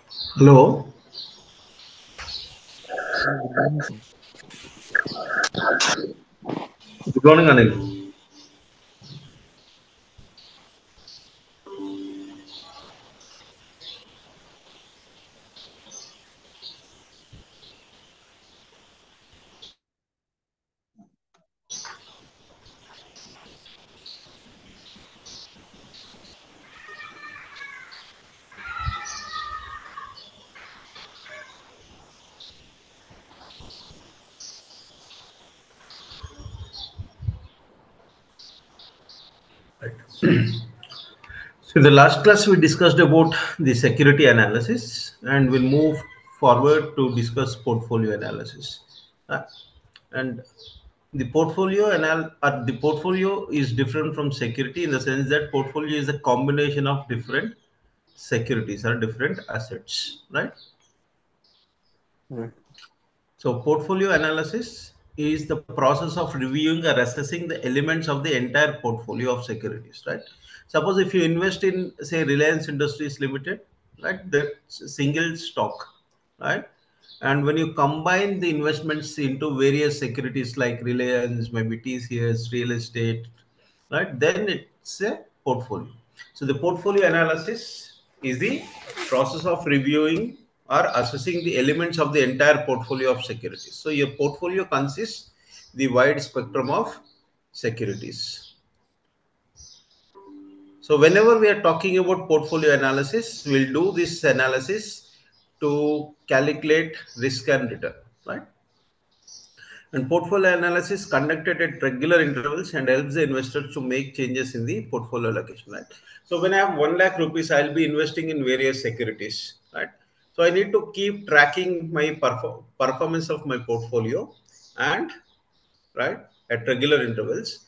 Hello. Good morning, sir. Good morning, Anil. So in the last class, we discussed about the security analysis, and we'll move forward to discuss portfolio analysis. Uh, and the portfolio is different from security in the sense that portfolio is a combination of different securities or different assets, right? Right. So portfolio analysis is the process of reviewing or assessing the elements of the entire portfolio of securities, right? Suppose if you invest in, say, Reliance Industries Limited, right, the single stock, right? And when you combine the investments into various securities like Reliance, maybe TCS, real estate, right, then it's a portfolio. So the portfolio analysis is the process of reviewing or assessing the elements of the entire portfolio of securities. So your portfolio consists the wide spectrum of securities. So whenever we are talking about portfolio analysis, we'll do this analysis to calculate risk and return, right? And portfolio analysis conducted at regular intervals and helps the investors to make changes in the portfolio allocation, right? So when I have 1 lakh rupees, I'll be investing in various securities, right? So I need to keep tracking my performance of my portfolio and, right, at regular intervals.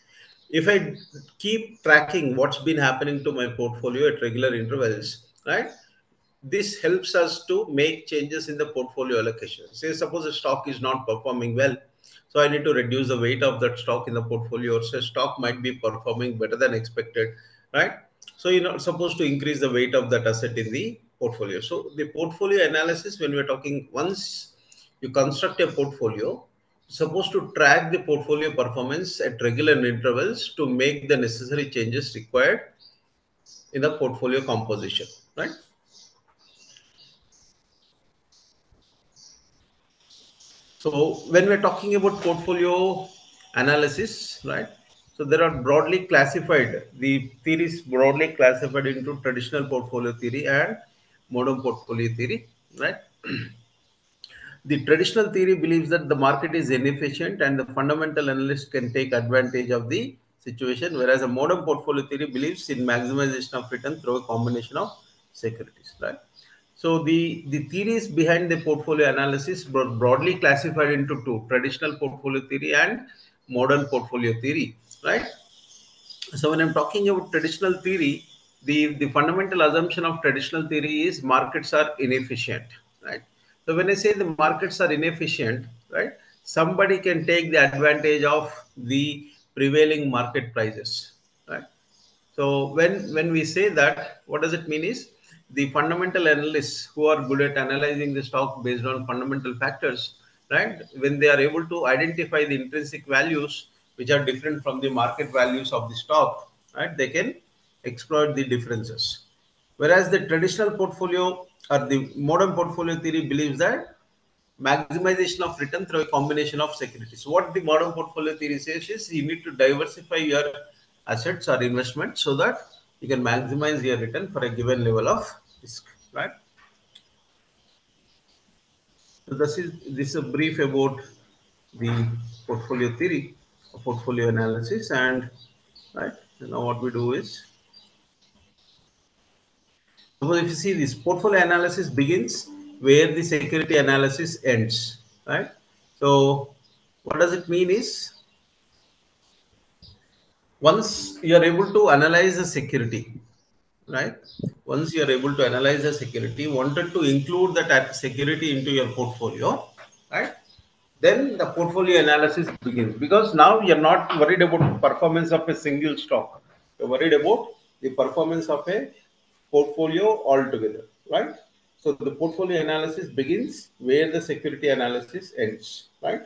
If I keep tracking what's been happening to my portfolio at regular intervals, right, this helps us to make changes in the portfolio allocation. Say, suppose a stock is not performing well, so I need to reduce the weight of that stock in the portfolio. Or say stock might be performing better than expected, right? So you're not supposed to increase the weight of that asset in the portfolio. So the portfolio analysis, when we're talking, once you construct a portfolio, supposed to track the portfolio performance at regular intervals to make the necessary changes required in the portfolio composition, right? So when we're talking about portfolio analysis, right? So there are broadly classified, the theories broadly classified into traditional portfolio theory and modern portfolio theory, right? The traditional theory believes that the market is inefficient and the fundamental analyst can take advantage of the situation, whereas a modern portfolio theory believes in maximization of return through a combination of securities, right? So the theories behind the portfolio analysis were broadly classified into two: traditional portfolio theory and modern portfolio theory, right? So when I'm talking about traditional theory, the fundamental assumption of traditional theory is markets are inefficient, right? So when I say the markets are inefficient, right, somebody can take the advantage of the prevailing market prices, right? So when we say that, what does it mean is the fundamental analysts who are good at analyzing the stock based on fundamental factors, right? When they are able to identify the intrinsic values which are different from the market values of the stock, right? They can exploit the differences. Whereas the traditional portfolio or the modern portfolio theory believes that maximization of return through a combination of securities. What the modern portfolio theory says is you need to diversify your assets or investment so that you can maximize your return for a given level of risk, right? So this is a brief about the portfolio theory, portfolio analysis, and right now what we do is, suppose if you see, this portfolio analysis begins where the security analysis ends, right? So what does it mean is, once you are able to analyze the security, right, once you are able to analyze the security, wanted to include that security into your portfolio, right, then the portfolio analysis begins, because now you're not worried about the performance of a single stock, you're worried about the performance of a portfolio altogether, right? So the portfolio analysis begins where the security analysis ends, right?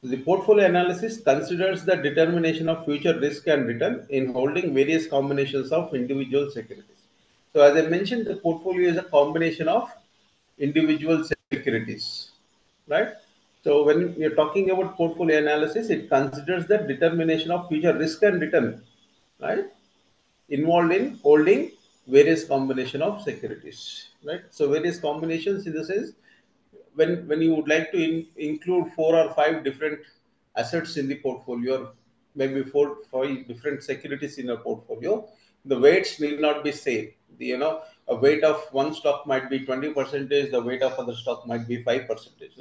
The portfolio analysis considers the determination of future risk and return in holding various combinations of individual securities. So, as I mentioned, the portfolio is a combination of individual securities, right? So, when we are talking about portfolio analysis, it considers the determination of future risk and return, right? Involved in holding various combination of securities, right? So, various combinations in the sense when you would like to include four or five different assets in the portfolio, or maybe four five different securities in a portfolio, the weights need not be same. A weight of one stock might be 20%, the weight of other stock might be 5%,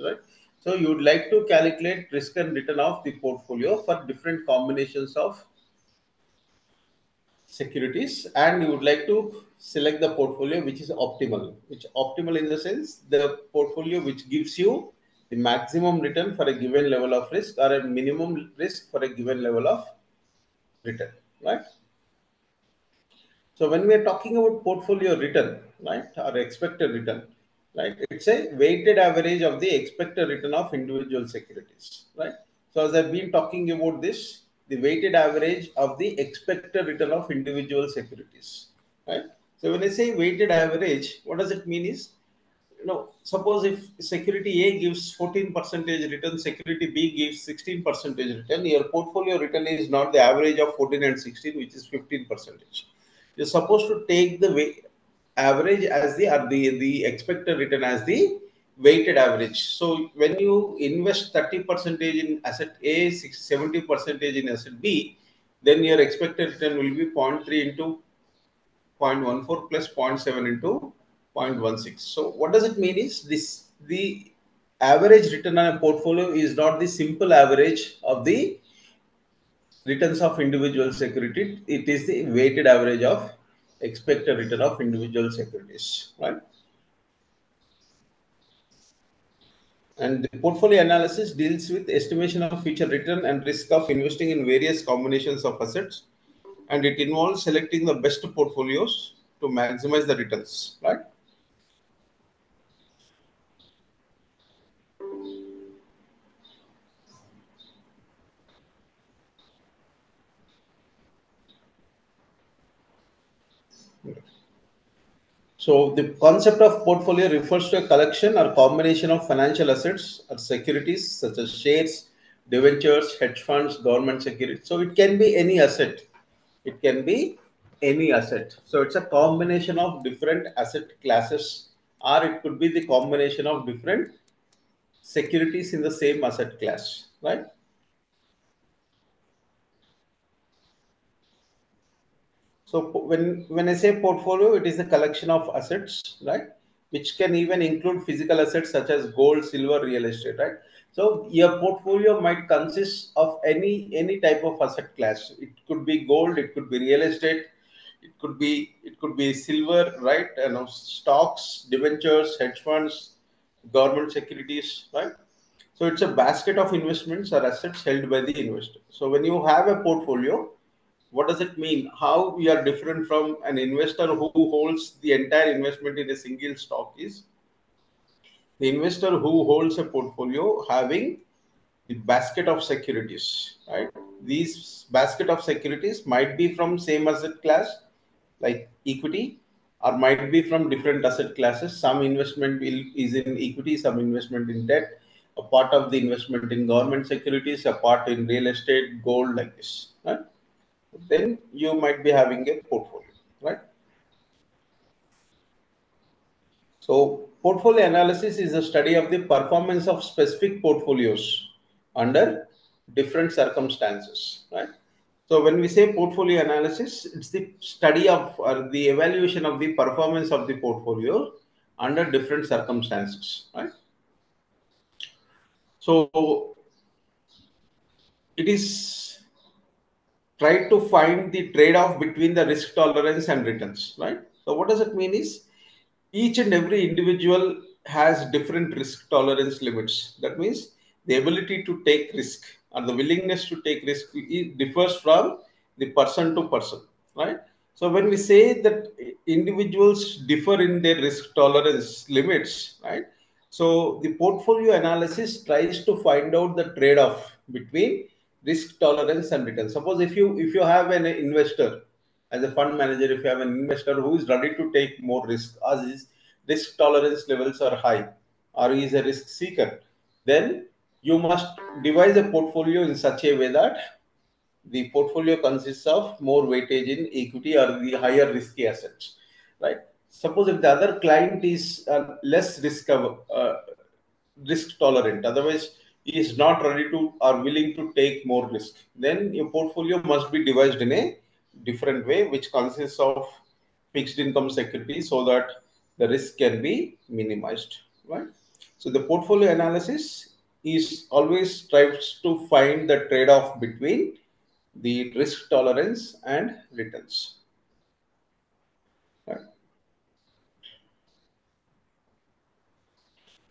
right? So you would like to calculate risk and return of the portfolio for different combinations of securities, and you would like to select the portfolio which is optimal, which optimal in the sense the portfolio which gives you the maximum return for a given level of risk, or a minimum risk for a given level of return, right? So when we are talking about portfolio return, right, or expected return, right, it's a weighted average of the expected return of individual securities, right? So as I've been talking about this, the weighted average of the expected return of individual securities, right? So when I say weighted average, what does it mean is, suppose if security A gives 14 percentage return, security B gives 16 percentage return, your portfolio return is not the average of 14 and 16, which is 15 percentage. You're supposed to take the average as the expected return as the weighted average. So when you invest 30 percentage in asset A, 70 percentage in asset B, then your expected return will be zero point 0.3 into 0.14 plus zero point 0.7 into 0.16. So what does it mean is this: the average return on a portfolio is not the simple average of the returns of individual security. It is the weighted average of expected return of individual securities, right? And the portfolio analysis deals with estimation of future return and risk of investing in various combinations of assets, and it involves selecting the best portfolios to maximize the returns, right? So the concept of portfolio refers to a collection or combination of financial assets or securities such as shares, debentures, hedge funds, government securities. So it can be any asset. It can be any asset. So it's a combination of different asset classes, or it could be the combination of different securities in the same asset class, right? So when I say portfolio, it is a collection of assets, right? Which can even include physical assets such as gold, silver, real estate, right? So your portfolio might consist of any type of asset class. It could be gold, it could be real estate, it could be silver, right? Stocks, debentures, hedge funds, government securities, right? So it's a basket of investments or assets held by the investor. So when you have a portfolio, what does it mean? How we are different from an investor who holds the entire investment in a single stock is the investor who holds a portfolio having the basket of securities, right? These basket of securities might be from same asset class like equity, or might be from different asset classes. Some investment is in equity, some investment in debt, a part of the investment in government securities, a part in real estate, gold, like this, right? Then you might be having a portfolio, right? So, portfolio analysis is a study of the performance of specific portfolios under different circumstances, right? So, when we say portfolio analysis, it's the study of or the evaluation of the performance of the portfolio under different circumstances, right? So, it is try to find the trade-off between the risk tolerance and returns, right? So, what does it mean is each and every individual has different risk tolerance limits. That means the ability to take risk or the willingness to take risk, it differs from the person to person, right? So when we say that individuals differ in their risk tolerance limits, right? So the portfolio analysis tries to find out the trade-off between risk tolerance and return. Suppose if you have an investor as a fund manager, if you have an investor who is ready to take more risk, as his risk tolerance levels are high, or he is a risk seeker, then you must devise a portfolio in such a way that the portfolio consists of more weightage in equity or the higher risky assets, right? Suppose if the other client is less risk tolerant, otherwise he is not ready to or willing to take more risk, then your portfolio must be devised in a different way, which consists of fixed income securities so that the risk can be minimized, right? So the portfolio analysis is always tries to find the trade-off between the risk tolerance and returns. Right?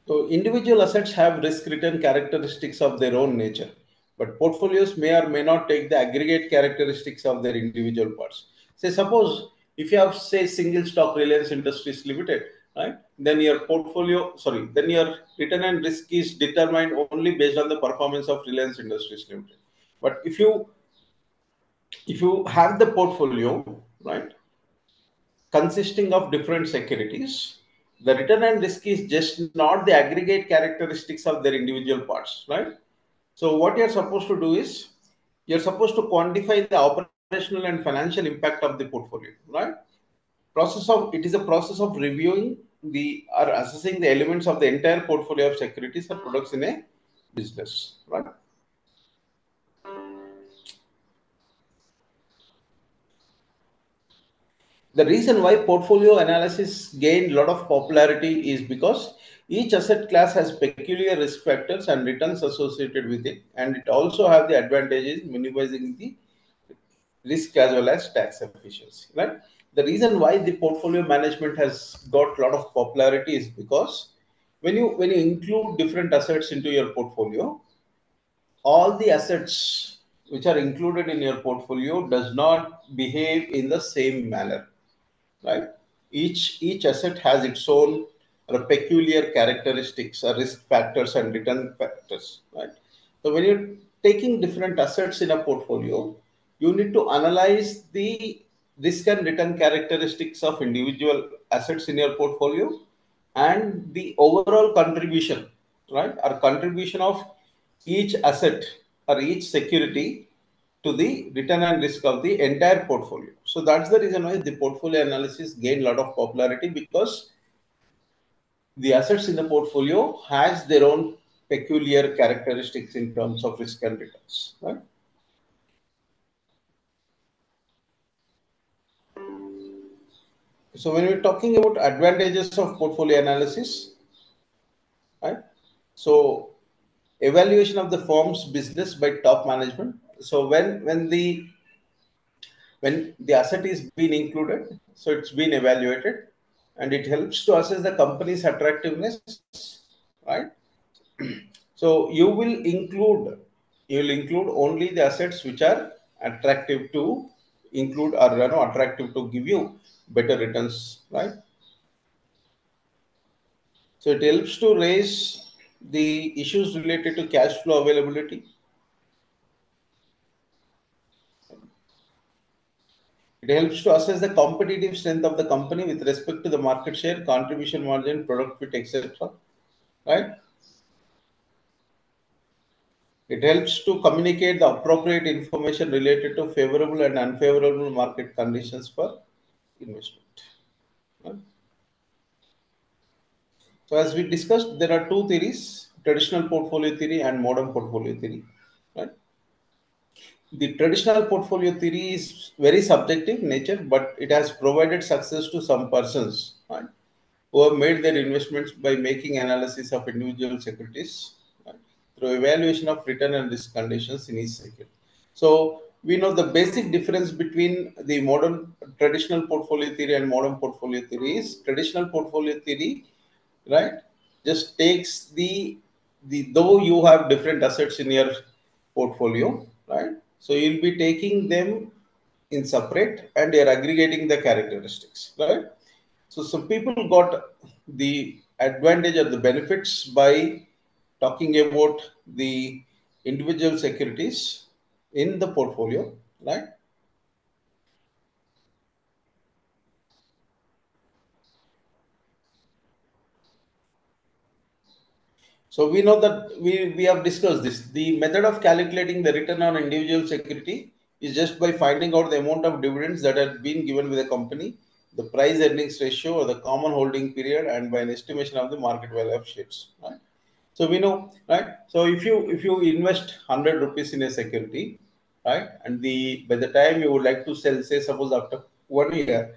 So individual assets have risk return characteristics of their own nature, but portfolios may or may not take the aggregate characteristics of their individual parts. Say suppose if you have say single stock Reliance Industries Limited, right? Then your portfolio, sorry, then your return and risk is determined only based on the performance of Reliance Industries Limited. But if you have the portfolio, right, consisting of different securities, the return and risk is just not the aggregate characteristics of their individual parts, right? So what you're supposed to do is you're supposed to quantify the operational and financial impact of the portfolio, right? It is a process of reviewing the or assessing the elements of the entire portfolio of securities or products in a business, right? The reason why portfolio analysis gained a lot of popularity is because each asset class has peculiar risk factors and returns associated with it, and it also have the advantages minimizing the risk as well as tax efficiency. Right. The reason why the portfolio management has got a lot of popularity is because when you include different assets into your portfolio, all the assets which are included in your portfolio does not behave in the same manner, right? Each asset has its own peculiar characteristics, risk factors, and return factors, right? So when you're taking different assets in a portfolio, you need to analyze the risk and return characteristics of individual assets in your portfolio and the overall contribution, right? Or contribution of each asset or each security to the return and risk of the entire portfolio. So that's the reason why the portfolio analysis gained a lot of popularity, because the assets in the portfolio has their own peculiar characteristics in terms of risk and returns. Right? So when we're talking about advantages of portfolio analysis, right? So evaluation of the firm's business by top management. So when the asset is being included, so it's been evaluated, and it helps to assess the company's attractiveness, right? So you will include only the assets which are attractive to include, or attractive to give you better returns, right? So it helps to raise the issues related to cash flow availability. It helps to assess the competitive strength of the company with respect to the market share, contribution margin, product fit, etc. Right? It helps to communicate the appropriate information related to favorable and unfavorable market conditions for investment. Right? So, as we discussed, there are two theories: traditional portfolio theory and modern portfolio theory. Right? The traditional portfolio theory is very subjective nature, but it has provided success to some persons, right, who have made their investments by making analysis of individual securities, right, through evaluation of return and risk conditions in each security. So we know the basic difference between the modern traditional portfolio theory and modern portfolio theory is traditional portfolio theory, right, just takes the though you have different assets in your portfolio, right? So you'll be taking them in separate and you're aggregating the characteristics, right? So some people got the advantage or the benefits by talking about the individual securities in the portfolio, right? So we know that we have discussed this. The method of calculating the return on individual security is just by finding out the amount of dividends that have been given with the company, the price earnings ratio or the common holding period, and by an estimation of the market value of shares. Right? So we know, right? So if you invest 100 rupees in a security, right, and the by the time you would like to sell, say suppose after 1 year,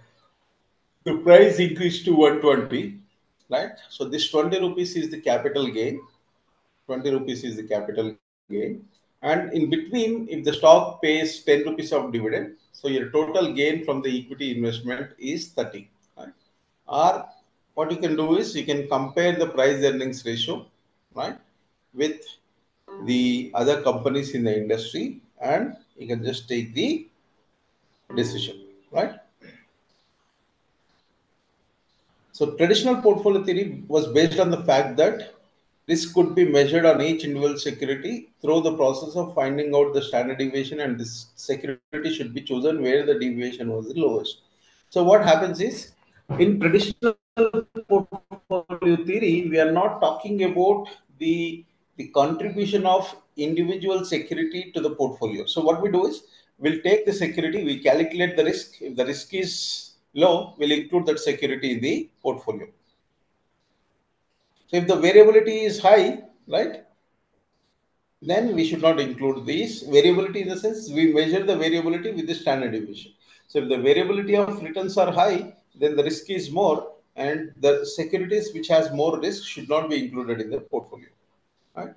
the price increased to 120, right? So this 20 rupees is the capital gain. 20 rupees is the capital gain. And in between, if the stock pays 10 rupees of dividend, so your total gain from the equity investment is 30. Right? Or what you can do is you can compare the price earnings ratio, right, with the other companies in the industry, and you can just take the decision, right? So traditional portfolio theory was based on the fact that risk could be measured on each individual security through the process of finding out the standard deviation, and this security should be chosen where the deviation was the lowest. So what happens is, in traditional portfolio theory, we are not talking about the contribution of individual security to the portfolio. So what we do is, we'll take the security, we calculate the risk. If the risk is low, we'll include that security in the portfolio. So if the variability is high, right, then we should not include these variability, in the sense we measure the variability with the standard deviation. So if the variability of returns are high, then the risk is more, and the securities which has more risk should not be included in the portfolio. Right?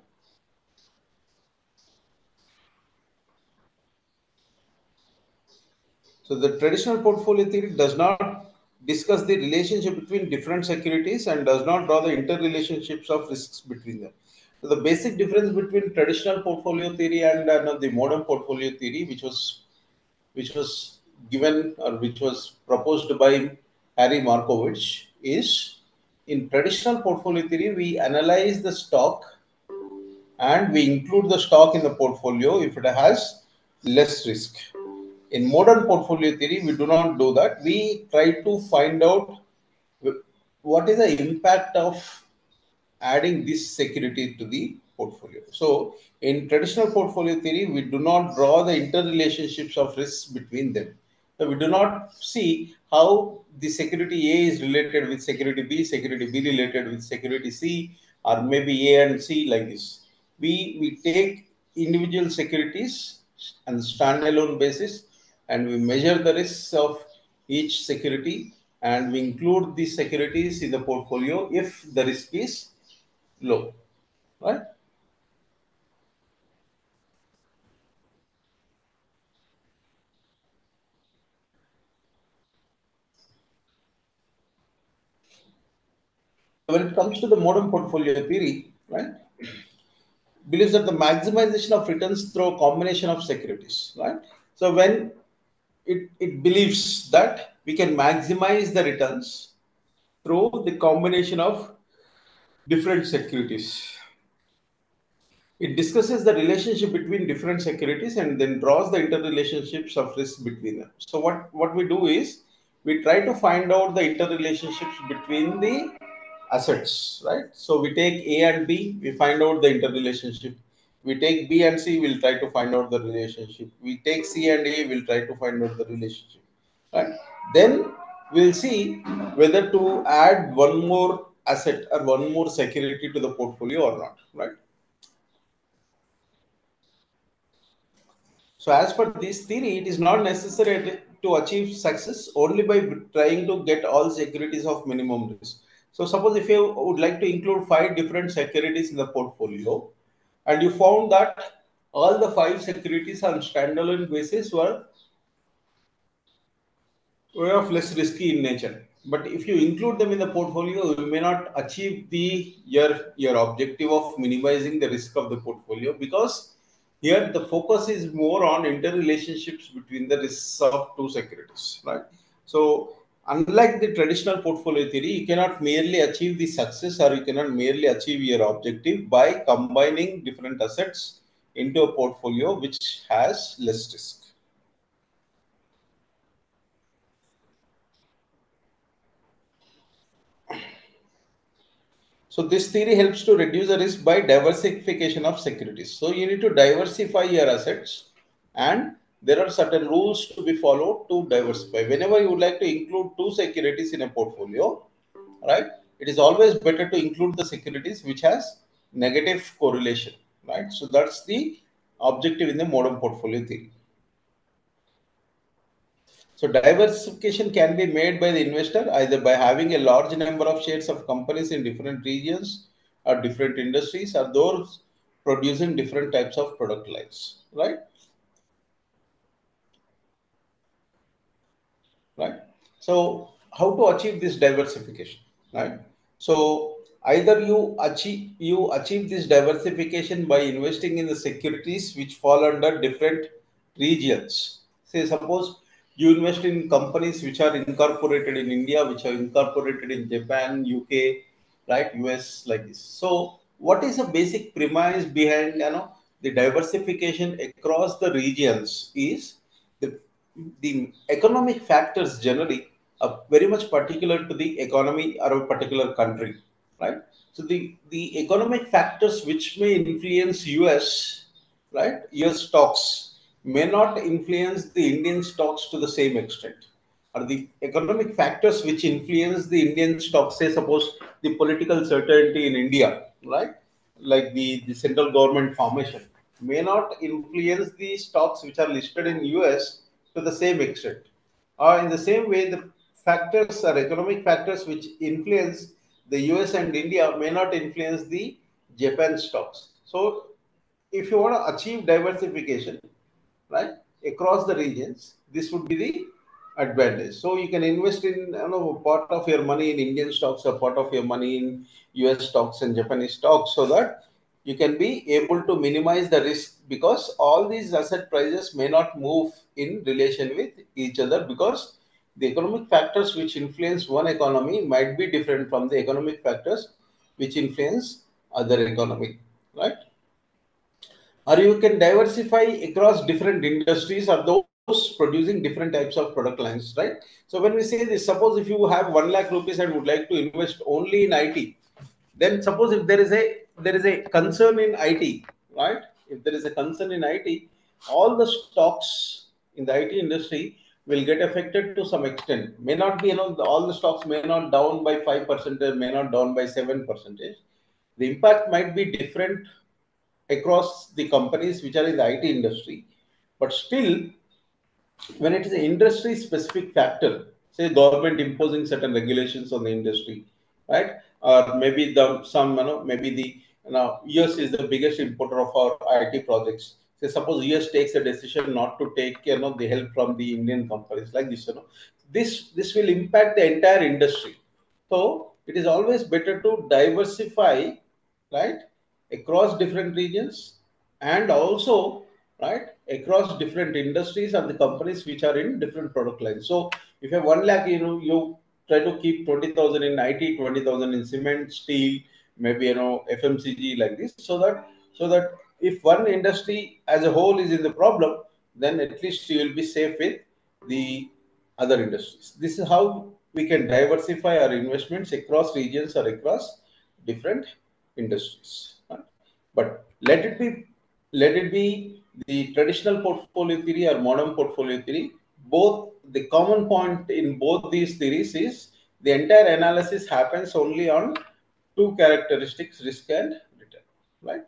So the traditional portfolio theory does not discuss the relationship between different securities and does not draw the interrelationships of risks between them. So the basic difference between traditional portfolio theory and the modern portfolio theory, which was given or which was proposed by Harry Markowitz, is, in traditional portfolio theory we analyze the stock and we include the stock in the portfolio if it has less risk. In modern portfolio theory, we do not do that. We try to find out what is the impact of adding this security to the portfolio. So, in traditional portfolio theory, we do not draw the interrelationships of risks between them. So, we do not see how the security A is related with security B, security B related with security C, or maybe A and C, like this. We take individual securities on standalone basis, and we measure the risks of each security, and we include these securities in the portfolio if the risk is low, right? When it comes to the modern portfolio theory, right, believes that the maximization of returns through a combination of securities, right? So when it believes that we can maximize the returns through the combination of different securities. It discusses the relationship between different securities and then draws the interrelationships of risk between them. So what we do is we try to find out the interrelationships between the assets, right? So we take A and B, we find out the interrelationship. We take B and C, we'll try to find out the relationship. We take C and A, we'll try to find out the relationship. Right? Then we'll see whether to add one more asset or one more security to the portfolio or not. Right? So, as per this theory, it is not necessary to achieve success only by trying to get all securities of minimum risk. So, suppose if you would like to include five different securities in the portfolio, and you found that all the five securities on standalone basis were of less risky in nature. But if you include them in the portfolio, you may not achieve the your objective of minimizing the risk of the portfolio, because Here, the focus is more on interrelationships between the risks of two securities, right? So, unlike the traditional portfolio theory, you cannot merely achieve the success or you cannot merely achieve your objective by combining different assets into a portfolio which has less risk. So this theory helps to reduce the risk by diversification of securities. So you need to diversify your assets, and there are certain rules to be followed to diversify. Whenever you would like to include two securities in a portfolio, right? It is always better to include the securities which has negative correlation, right? So that's the objective in the modern portfolio theory. So diversification can be made by the investor either by having a large number of shares of companies in different regions or different industries or those producing different types of product lines, right? Right? So, how to achieve this diversification, right? So, either you achieve this diversification by investing in the securities which fall under different regions. Say, suppose you invest in companies which are incorporated in India, which are incorporated in Japan, UK, right, US, like this. So, what is the basic premise behind the diversification across the regions is the the economic factors generally are very much particular to the economy or a particular country, right? So the economic factors which may influence US, right, US stocks may not influence the Indian stocks to the same extent. Or the economic factors which influence the Indian stocks, say suppose the political certainty in India, right? Like the central government formation may not influence the stocks which are listed in US to the same extent. Or in the same way, the factors or economic factors which influence the US and India may not influence the Japan stocks. So if you want to achieve diversification, right, across the regions, this would be the advantage. So you can invest in part of your money in Indian stocks or part of your money in US stocks and Japanese stocks, so that you can be able to minimize the risk, because all these asset prices may not move in relation with each other, because the economic factors which influence one economy might be different from the economic factors which influence other economy, right? Or you can diversify across different industries or those producing different types of product lines, right? So when we say this, suppose if you have 1 lakh rupees and would like to invest only in IT, then suppose if there is a concern in IT, right? If there is a concern in IT, all the stocks in the IT industry will get affected to some extent. May not be, all the stocks may not down by 5%, may not down by 7%. The impact might be different across the companies which are in the IT industry. But still, when it is an industry specific factor, say government imposing certain regulations on the industry, right? Or maybe maybe the US is the biggest importer of our IT projects. Say suppose US takes a decision not to take the help from the Indian companies like this, this will impact the entire industry. So it is always better to diversify, right, across different regions, and also, right, across different industries and the companies which are in different product lines. So if you have 1 lakh, you try to keep 20,000 in IT, 20,000 in cement, steel, maybe FMCG, like this, so that if one industry as a whole is in the problem, then at least you will be safe with the other industries. This is how we can diversify our investments across regions or across different industries. Right? But let it be the traditional portfolio theory or modern portfolio theory. Both the common point in both these theories is the entire analysis happens only on two characteristics: risk and return. Right?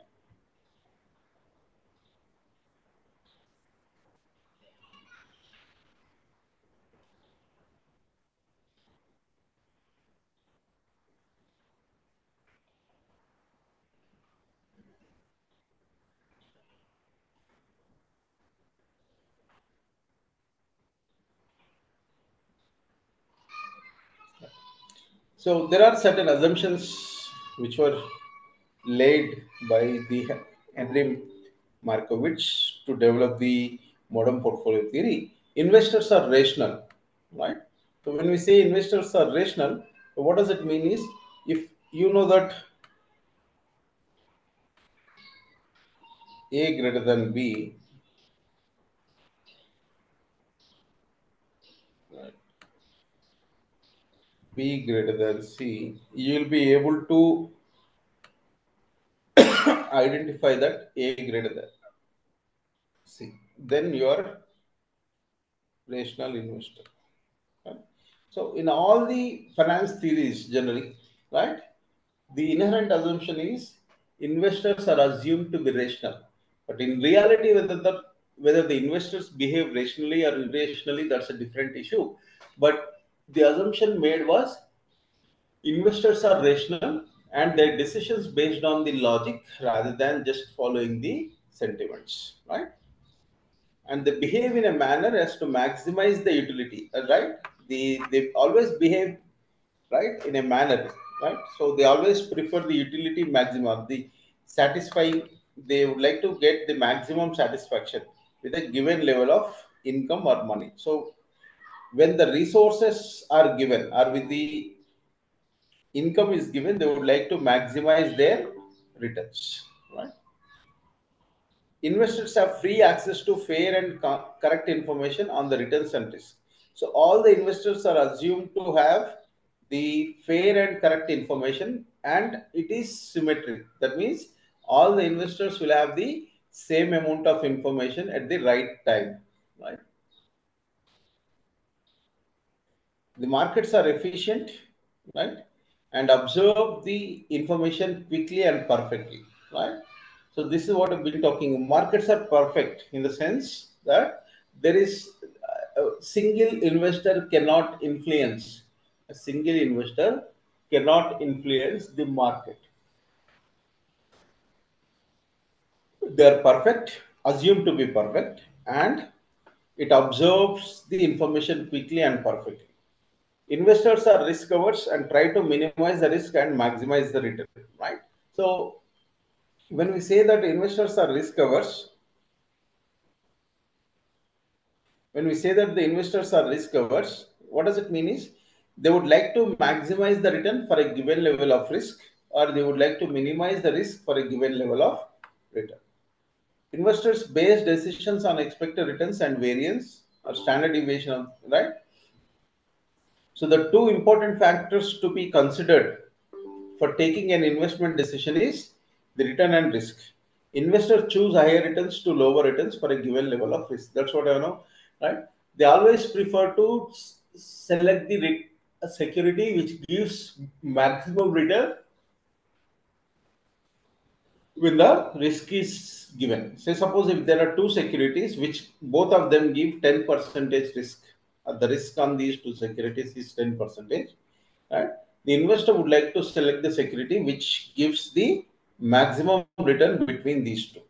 So there are certain assumptions which were laid by the Henry Markovits to develop the modern portfolio theory. Investors are rational, right? So when we say investors are rational, what does it mean is, if you know that A greater than B, right, B greater than C, you will be able to identify that A greater than C. Then you are rational investor. Right? So in all the finance theories generally, right, the inherent assumption is investors are assumed to be rational. But in reality, whether the investors behave rationally or irrationally, that's a different issue. But the assumption made was investors are rational and their decisions based on the logic rather than just following the sentiments, right? And they behave in a manner as to maximize the utility, right? They always behave right in a manner, right? So they always prefer the utility maximum, the satisfying. They would like to get the maximum satisfaction with a given level of income or money. So when the resources are given or with the income is given, they would like to maximize their returns, right? Investors have free access to fair and correct information on the returns and risk. So all the investors are assumed to have the fair and correct information, and it is symmetric. That means all the investors will have the same amount of information at the right time, right? The markets are efficient, right, and absorb the information quickly and perfectly, right? So this is what I've been talking. Markets are perfect in the sense that there is a single investor cannot influence, a single investor cannot influence the market. They are perfect, assumed to be perfect, and it absorbs the information quickly and perfectly. Investors are risk averse and try to minimize the risk and maximize the return, right? So when we say that investors are risk averse, when we say that the investors are risk averse, what does it mean is they would like to maximize the return for a given level of risk, or they would like to minimize the risk for a given level of return. Investors base decisions on expected returns and variance or standard deviation, right? So the two important factors to be considered for taking an investment decision is the return and risk. Investors choose higher returns to lower returns for a given level of risk. That's what I know, right? They always prefer to select the a security which gives maximum return when the risk is given. Say, suppose if there are two securities which both of them give 10 percentage risk, the risk on these two securities is 10 percentage, right? The investor would like to select the security which gives the maximum return between these two.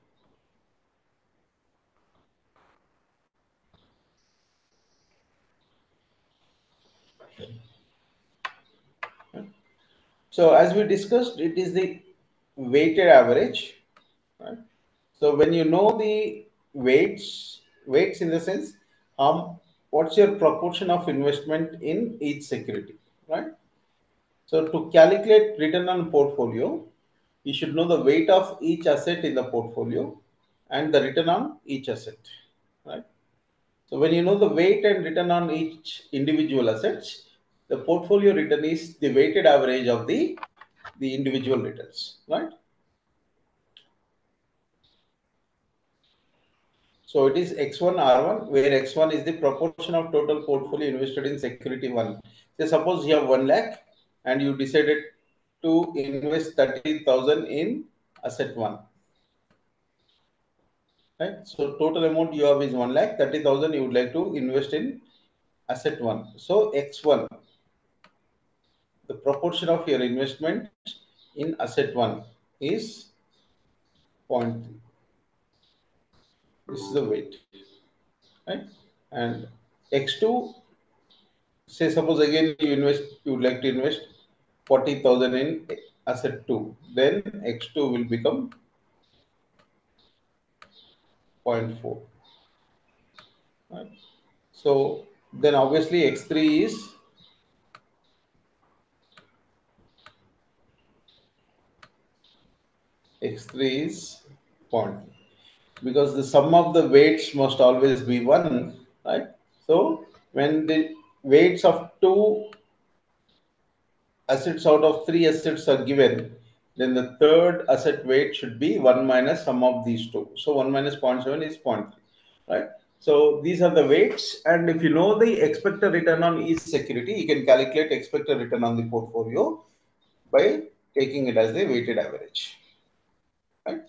So, as we discussed, it is the weighted average, right? So, when you know the weights in the sense, what's your proportion of investment in each security, right? So, to calculate return on portfolio, you should know the weight of each asset in the portfolio and the return on each asset, right? So when you know the weight and return on each individual assets, the portfolio return is the weighted average of the individual returns, right? So it is X1 R1, where X1 is the proportion of total portfolio invested in security one. Say suppose you have 1 lakh and you decided to invest 30,000 in asset one, right? So total amount you have is 1 lakh, 30,000 you would like to invest in asset one. So X1, the proportion of your investment in asset one is point 0.3. This is the weight, right? And X2, say suppose again you would like to invest 40,000 in asset 2, then X2 will become 0.4. Right? So then obviously x3 is 0. Because the sum of the weights must always be 1, right? So when the weights of two assets out of three assets are given, then the third asset weight should be 1 minus sum of these two. So 1 minus 0.7 is 0.3, right? So these are the weights, and if you know the expected return on each security, you can calculate expected return on the portfolio by taking it as the weighted average, right?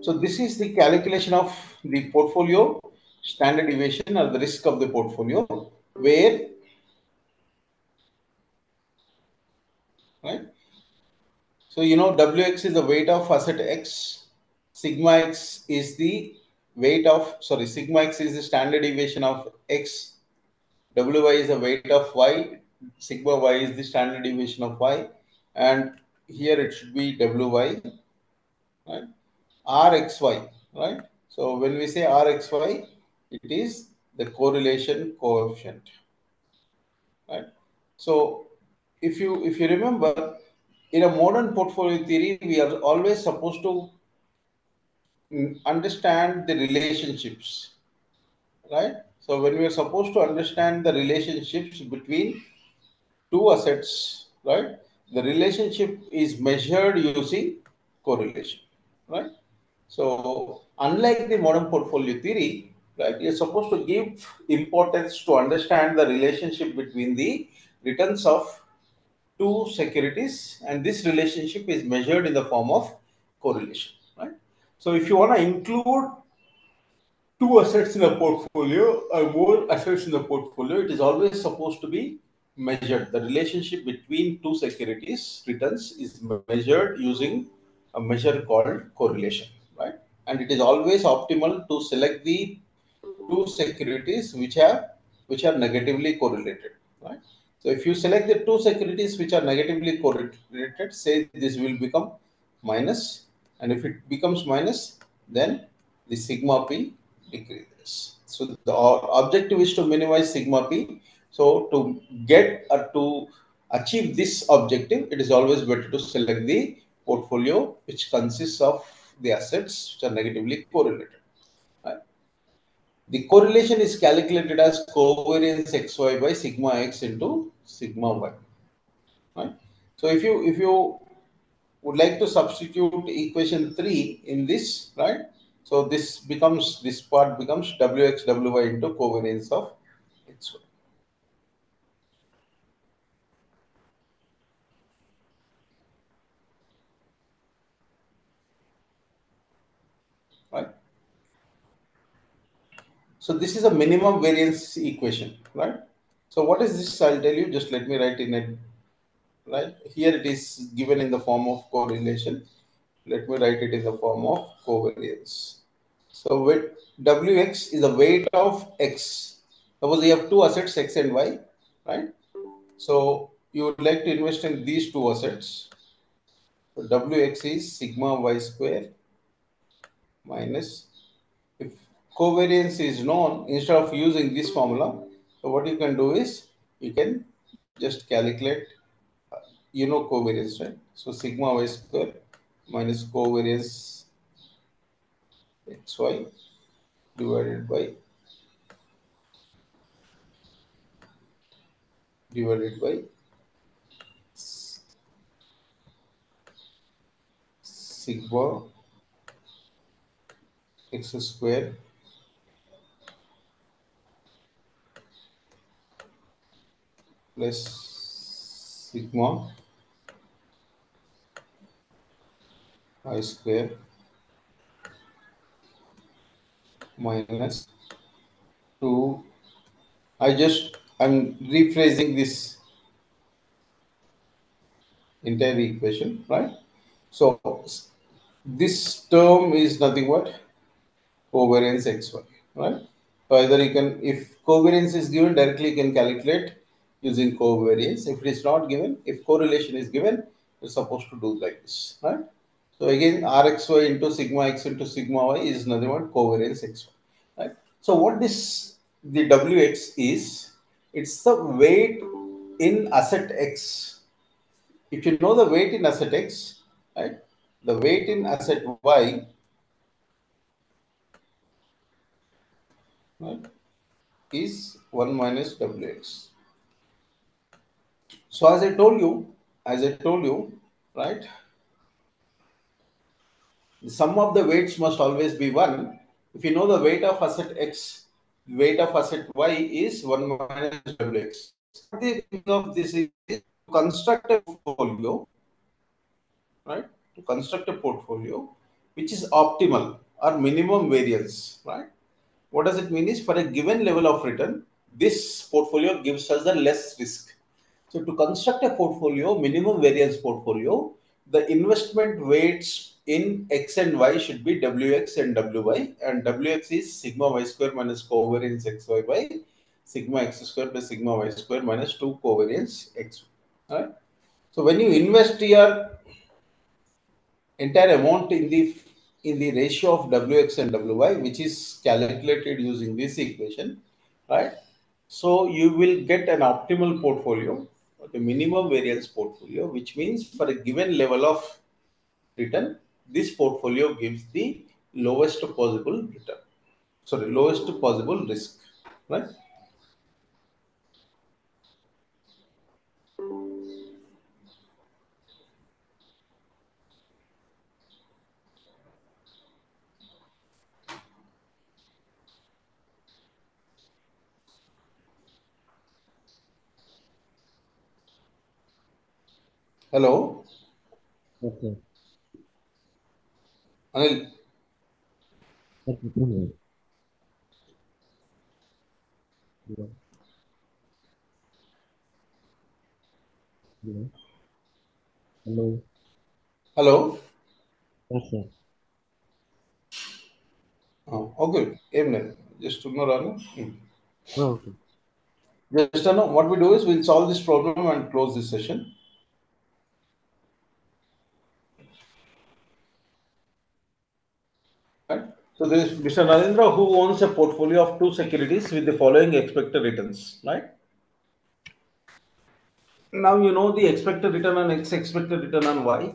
So this is the calculation of the portfolio standard deviation or the risk of the portfolio, where, right? So you know Wx is the weight of asset X, sigma X is the sigma X is the standard deviation of X, Wy is the weight of Y, sigma Y is the standard deviation of Y, and here it should be Wy, right? Rxy, right? So when we say Rxy, it is the correlation coefficient, right? So if you remember, in a modern portfolio theory, we are always supposed to understand the relationships, right? So when we are supposed to understand the relationships between two assets, right? The relationship is measured using correlation, right? So unlike the modern portfolio theory, right, you're supposed to give importance to understand the relationship between the returns of two securities, and this relationship is measured in the form of correlation, right? So if you want to include two assets in a portfolio or more assets in the portfolio, it is always supposed to be measured. The relationship between two securities returns is measured using a measure called correlation, right? And it is always optimal to select the two securities which are negatively correlated, right? So if you select the two securities which are negatively correlated, say this will become minus, and if it becomes minus, then the sigma p decreases. So the objective is to minimize sigma p. So to get or to achieve this objective, it is always better to select the portfolio which consists of the assets which are negatively correlated. Right? The correlation is calculated as covariance xy by sigma x into sigma y. Right? So if you would like to substitute equation 3 in this, right? So this part becomes wx wy into covariance of xy. Right? So this is a minimum variance equation, right? So what is this? I'll tell you. Just let me write in it. Right here, it is given in the form of correlation. Let me write it in the form of covariance. So with Wx is the weight of x. Suppose you have two assets x and y, right? So you would like to invest in these two assets. So Wx is sigma y square minus, if covariance is known, instead of using this formula, so what you can do is you can just calculate, covariance, right? So sigma y square minus covariance xy divided by divided by sigma x square plus sigma I square minus 2. I'm rephrasing this entire equation, right? So this term is nothing but covariance xy, right? So either you can, if covariance is given, directly you can calculate using covariance. If it is not given, if correlation is given, you're supposed to do like this, right? So again, Rxy into sigma x into sigma y is nothing but covariance xy. Right? So what this the Wx is, it's the weight in asset x. If you know the weight in asset x, right? The weight in asset y, right, is 1 minus Wx. So as I told you, right, the sum of the weights must always be 1. If you know the weight of asset x, weight of asset y is 1 minus Wx. The meaning of this is to construct a portfolio, right? To construct a portfolio which is optimal or minimum variance, right? What does it mean is for a given level of return, this portfolio gives us the less risk. So to construct a portfolio, minimum variance portfolio, the investment weights in X and Y should be WX and WY, and WX is sigma y square minus covariance XY by sigma x square plus sigma y square minus 2 covariance X. Right? So when you invest your entire amount in the ratio of Wx and Wy, which is calculated using this equation, right? So you will get an optimal portfolio, the minimum variance portfolio, which means for a given level of return, this portfolio gives the lowest possible return. Sorry, lowest possible risk, right? Hello, Okay. Anil. Okay. Hello. Hello. Hello. Hello. Yes, sir. Oh, okay. Evening. Just ignore Anil. Oh, okay. Just what we do is we'll solve this problem and close this session. Right? So there is Mr. Narendra who owns a portfolio of two securities with the following expected returns. Right? Now you know the expected return on X, expected return on Y,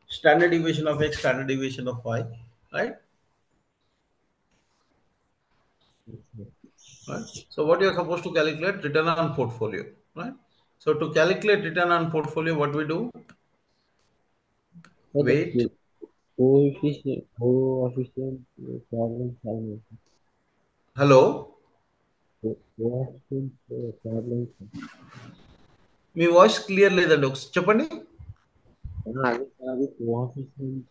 standard deviation of X, standard deviation of Y. Right? Yes, sir. Right? So what you are supposed to calculate return on portfolio. Right? So to calculate return on portfolio, what we do? So the Weight. coefficient problem solving. Hello. Coefficient problem. Me voice clear లేదండి ఒకసారి చెప్పండి. అది coefficient.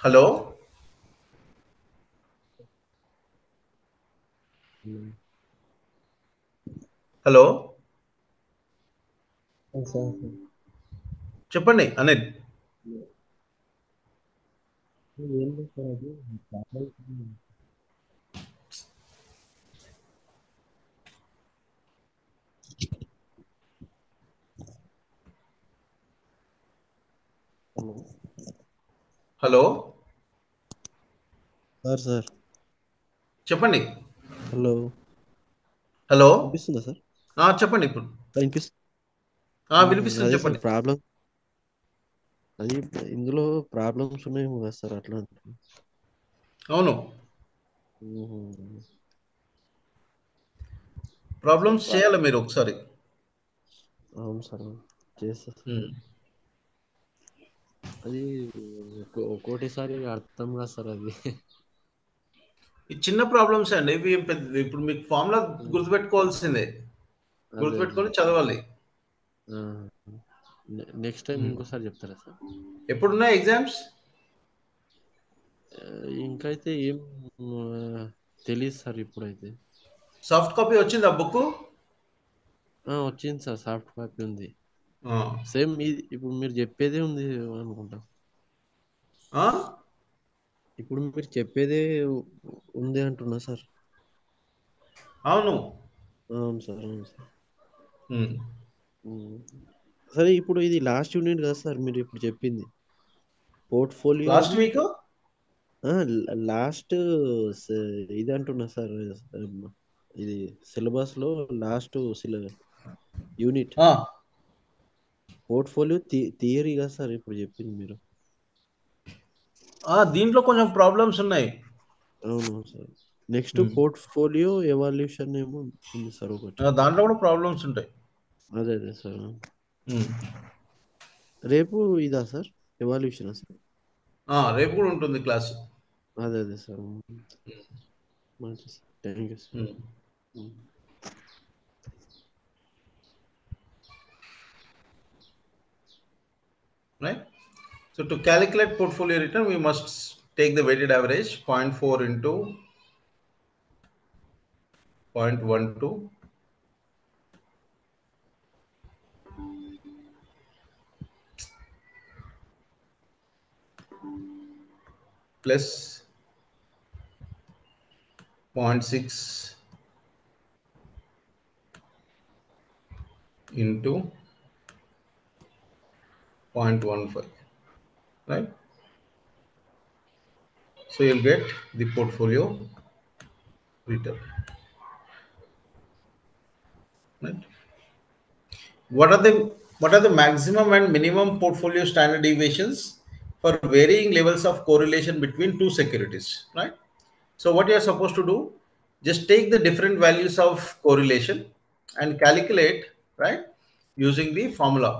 Hello. Hello. Sir చెప్పండి అనిల్. ఏం చేస్తారు అది చాలా hello. Sir sir చెప్పండి. Hello hello. వినిపిస్తుందా సార్ చెప్పండి ఇప్పుడు. వినిపిస్తుంది వినిపిస్తుంది అదే సార్ చెప్పండి. ప్రాబ్లం అది ఇందులో ప్రాబ్లమ్స్ ఉన్నాయేమో కదా సార్ అట్లా అంటున్నా. అవును. మ్మ్. సార్ ప్రాబ్లమ్స్ చేయాలి మీరు ఒకసారి. అవును సార్ చేస్తా సార్. ఉమ్. అది ఒక్కోటిసారి అర్థం కాదు సార్ అది. ఈ చిన్న ప్రాబ్లమ్స్ అండి ఇవి ఇప్పుడు మీకు ఫార్ములా గుర్తుపెట్టుకోవాల్సిందే. అదే అదే గుర్తుపెట్టుకొని చదవాలి. నెక్స్ట్ టైం ఉమ్. ఇంకోసారి చెప్తారా సార్? ఎప్పుడున్నాయి ఎగ్జామ్స్? ఇంకైతే ఏం తెలియదు సార్ ఇప్పుడైతే. సాఫ్ట్ కాపీ వచ్చింది ఆ బుక్? వచ్చింది సార్, సాఫ్ట్ కాపీ ఉంది. ఆ. సేమ్ ఇప్పుడు మీరు చెప్పేదే ఉంది అనుకుంటా. ఆ? ఇప్పుడు మీరు చెప్పేదే ఉంది అంటున్నా సార్. అవును. అవును సార్, అవును సార్. ఉమ్. ఉమ్. సరే ఇప్పుడు ఇది లాస్ట్ యూనిట్ కదా సార్ మీరు ఇప్పుడు చెప్పింది? Last పోర్ట్ఫోలియోది week? లాస్ట్ ఇది అంటున్నా సార్, ఇది సిలబస్లో last unit Ah, portfolio theory కదా సార్ ఇప్పుడు చెప్పింది మీరు. దీంట్లో కొంచెం ప్రాబ్లమ్స్ ఉన్నాయి. అవును సార్. నెక్స్ట్ పోర్ట్ఫోలియో ఎవాల్యూషన్ ఏమో ఉంది సార్ ఒకటి. దాంట్లో కూడా ప్రాబ్లమ్స్ ఉంటాయి. అదే అదే సార్. ఉమ్. రేపు ఇదా సార్, ఎవాల్యూషనా సార్? రేపు కూడా ఉంటుంది క్లాస్. అదే అదే సార్. మంచి sir, thank you sir. Right? So to calculate portfolio return, we must take the weighted average 0.4 into 0.12 plus 0.6 into 0.15, right? So you'll get the portfolio return, right? What are the maximum and minimum portfolio standard deviations for varying levels of correlation between two securities, right? So what you are supposed to do, just take the different values of correlation and calculate, right, using the formula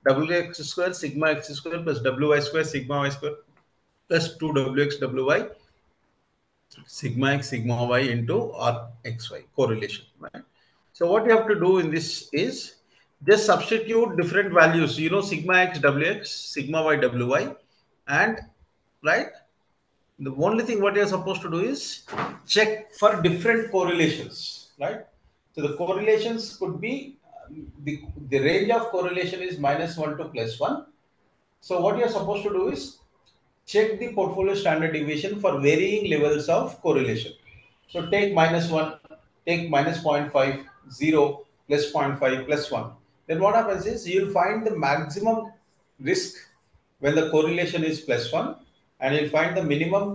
wx square sigma x square plus wy square sigma y square plus 2wx wy sigma x sigma y into rxy correlation, right? So what you have to do in this is just substitute different values, sigma x wx sigma y wy, and right, the only thing what you're supposed to do is check for different correlations, right? So the correlations could be the range of correlation is -1 to +1. So what you're supposed to do is check the portfolio standard deviation for varying levels of correlation. So take -1, take minus 0.5, 0, plus 0.5, plus 1. Then what happens is you'll find the maximum risk when the correlation is +1, and you'll find the minimum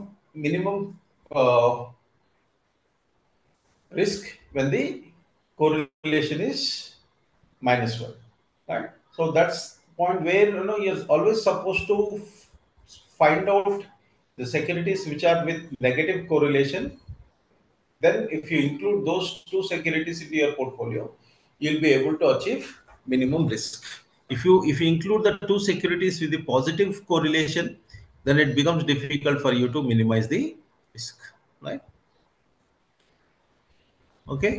risk when the correlation is -1, right? So that's point where you're always supposed to find out the securities which are with negative correlation. Then if you include those two securities into your portfolio, you'll be able to achieve minimum risk. If you include the two securities with the positive correlation, then it becomes difficult for you to minimize the risk, right? Okay.